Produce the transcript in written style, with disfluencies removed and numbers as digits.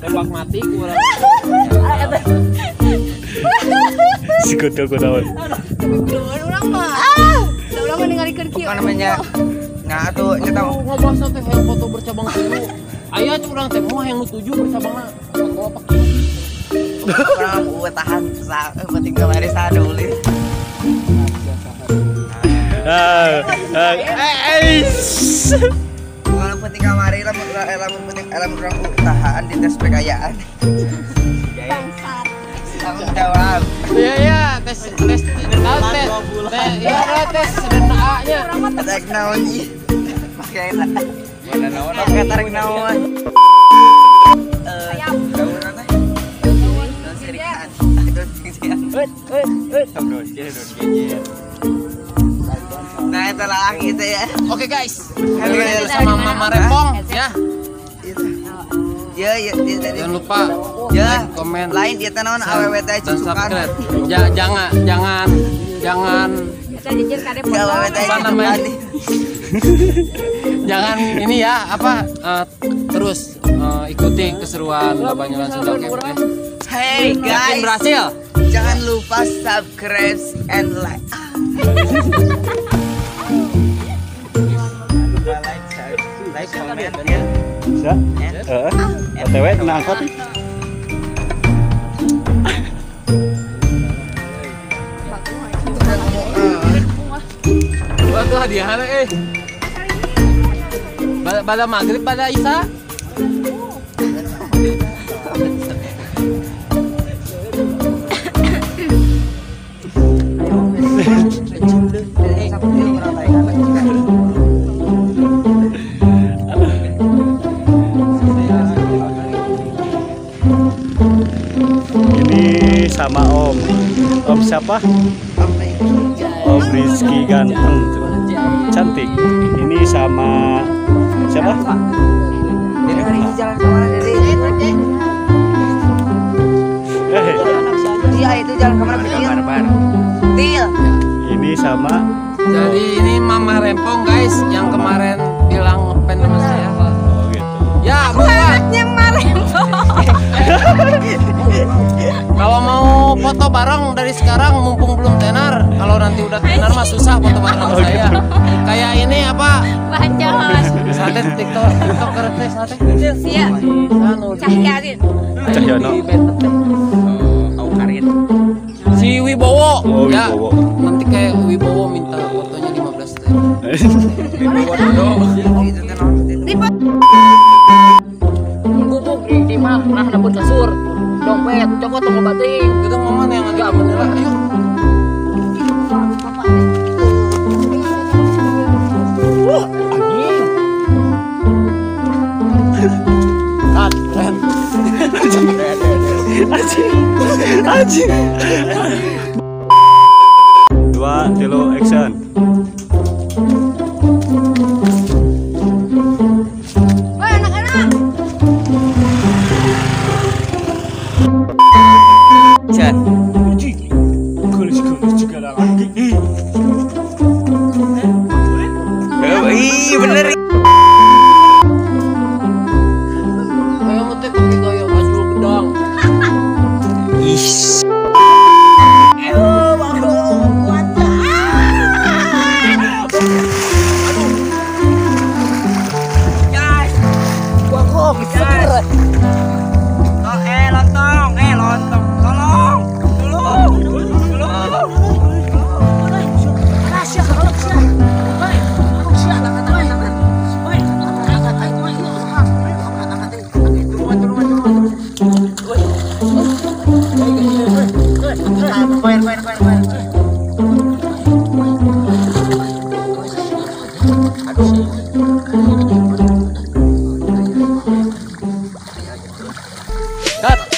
tembak mati kurang. Si kuda-kudawan. Urang mah. Urang mah ningalikeun kieu. Apa namanya? Nah tuh ini tahu. Ngobasa teh yang foto bercabang tilu. Aya tuh urang teh moh yang nu 7 bercabangna. Foto apa? Orang mau tahan penting kemarin saduli. Kalau penting kemarin lamun orang tahan di tes kekayaan. Tanggung jawab. Iya tes DNA-nya. Tarik naon ih. Pakai mana naon? Pakai tarik naon. Nah itu lagi gitu ya. Oke guys, kita sama Mama Rempong ya. Ya Jangan lupa ya like, komen, lain dia naon awewe teh dan cucukan. subscribe. Jangan Kita jujur kade Ya awewe teh Apa namanya? cucukan. jangan ini ya terus ikuti keseruan Babanyolan Sunda Oke. Hey Yakin guys, berhasil. jangan lupa subscribe and like. Like, comment ya. Bisa? OTW kena angkot. Waduh hadiahnya Pada maghrib pada Isa. Ini sama Om siapa? Om Rizky ganteng, cantik. Ini sama siapa? Jadi jalan kemana Dede? Iya itu jalan kemana Til? Til. Ini sama. Jadi ini Mama Rempong guys yang kemarin bilang ngepen sama saya. Oh gitu. Ya bukan. yang Marempong. Kalau mau foto bareng dari sekarang mumpung belum tenar. Kalau nanti udah tenar mah susah foto bareng sama saya. Kayak ini apa? Bacot. Sate TikTok kertes sate. Sia. Anu Cahyarin. Cahyono. Tahu karin. Si Wibowo. Oh, Ya. Wibowo. Nanti kayak Wibowo minta fotonya 15 juta. Itu teh naon? Bubuk di mah nah dapur kasur dompet cokot tunggu bating Kita mama yang agak aman lah. Ayo. Cut, keren. Anjing. 2, 3, action. Woi anak-anak. Chan. Ih bener. Ayo mete pakai gaya baju gedang. Ih. Lontong, tolong, dulu. Cut.